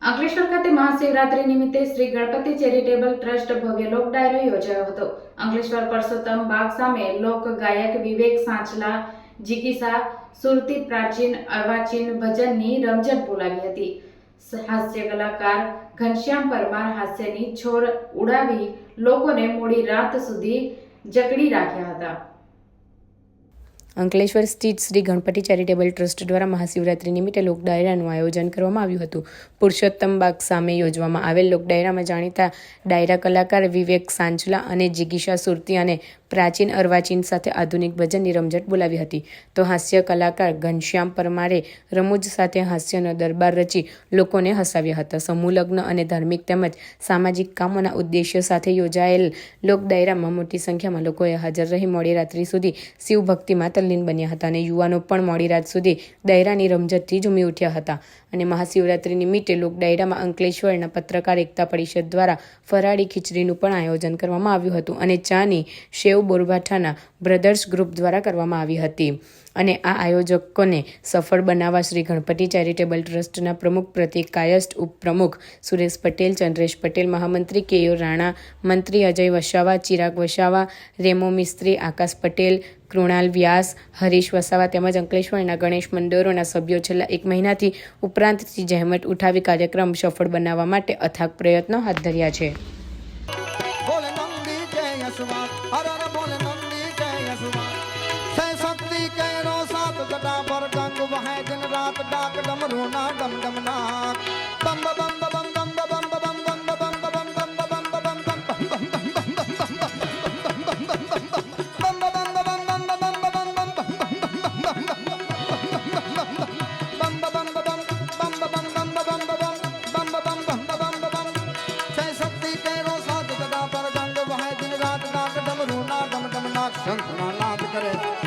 અંકલેશ્વર ખાતે મહાશિવરાત્રી નિમિત્તે Shri Ganpati charitable trust ભવ્ય લોક ડાયરો યોજાયો હતો। અંકલેશ્વર પરસોત્તમ બાગ સામે લોક ગાયક વિવેક સાંચલા જીગીસા સુરતી પ્રાચીન અર્વાચીન ભજનની રમઝટ બોલાવી હતી। હાસ્ય કલાકાર ઘનશ્યામ પરમાર હાસ્યની છોર ઉડાવી લોકોને મોડી રાત સુધી જકડી રાખ્યા હતા। અંકલેશ્વર સ્થિત શ્રી ગણપતિ ચેરિટેબલ ટ્રસ્ટ દ્વારા મહાશિવરાત્રી નિમિત્તે લોક ડાયરાનું આયોજન કરવામાં આવ્યું હતું। પુરુષોત્તમ બાગ સામે યોજવામાં આવેલ લોક ડાયરામાં જાણીતા ડાયરા કલાકાર વિવેક સાંચલા અને જીગીશા સુરતી અને પ્રાચીન અર્વાચીન સાથે આધુનિક ભજનની રમઝટ બોલાવી હતી। તો હાસ્ય કલાકાર ઘનશ્યામ પરમારે રમૂજ સાથે હાસ્યનો દરબાર રચી લોકોને હસાવ્યા હતા। સમૂહ લગ્ન અને ધાર્મિક તેમજ સામાજિક કામોના ઉદ્દેશ્ય સાથે યોજાયેલ લોક ડાયરામાં મોટી સંખ્યામાં લોકોએ હાજર રહી મોડી રાત્રિ સુધી શિવ ભક્તિમાં તલ્લીન બન્યા હતા અને યુવાનો પણ મોડી રાત સુધી ડાયરાની રમઝટથી ઝૂમી ઉઠ્યા હતા। અને મહાશિવરાત્રી નિમિત્તે લોક ડાયરામાં અંકલેશ્વરના પત્રકાર એકતા પરિષદ દ્વારા ફરાળી ખીચડીનું પણ આયોજન કરવામાં આવ્યું હતું અને ચાની શેવ બોરભાઠાના બ્રધર્સ ગ્રુપ દ્વારા કરવામાં આવી હતી। અને આ આયોજકોને સફળ બનાવવા શ્રી ગણપતિ ચેરિટેબલ ટ્રસ્ટના પ્રમુખ પ્રતિક કાયસ્થ, ઉપપ્રમુખ સુરેશ પટેલ, ચંદ્રેશ પટેલ, મહામંત્રી કેયુ રાણા, મંત્રી અજય વસાવા, ચિરાગ વસાવા, રેમો મિસ્ત્રી, આકાશ પટેલ, કૃણાલ વ્યાસ, હરીશ વસાવા તેમજ અંકલેશ્વરના ગણેશ મંડળોના સભ્યો છેલ્લા 1 મહિનાથી ઉપરાંતથી જહેમત ઉઠાવી કાર્યક્રમ સફળ બનાવવા માટે અથાગ પ્રયત્નો હાથ ધર્યા છે। શંખના નાદ કરે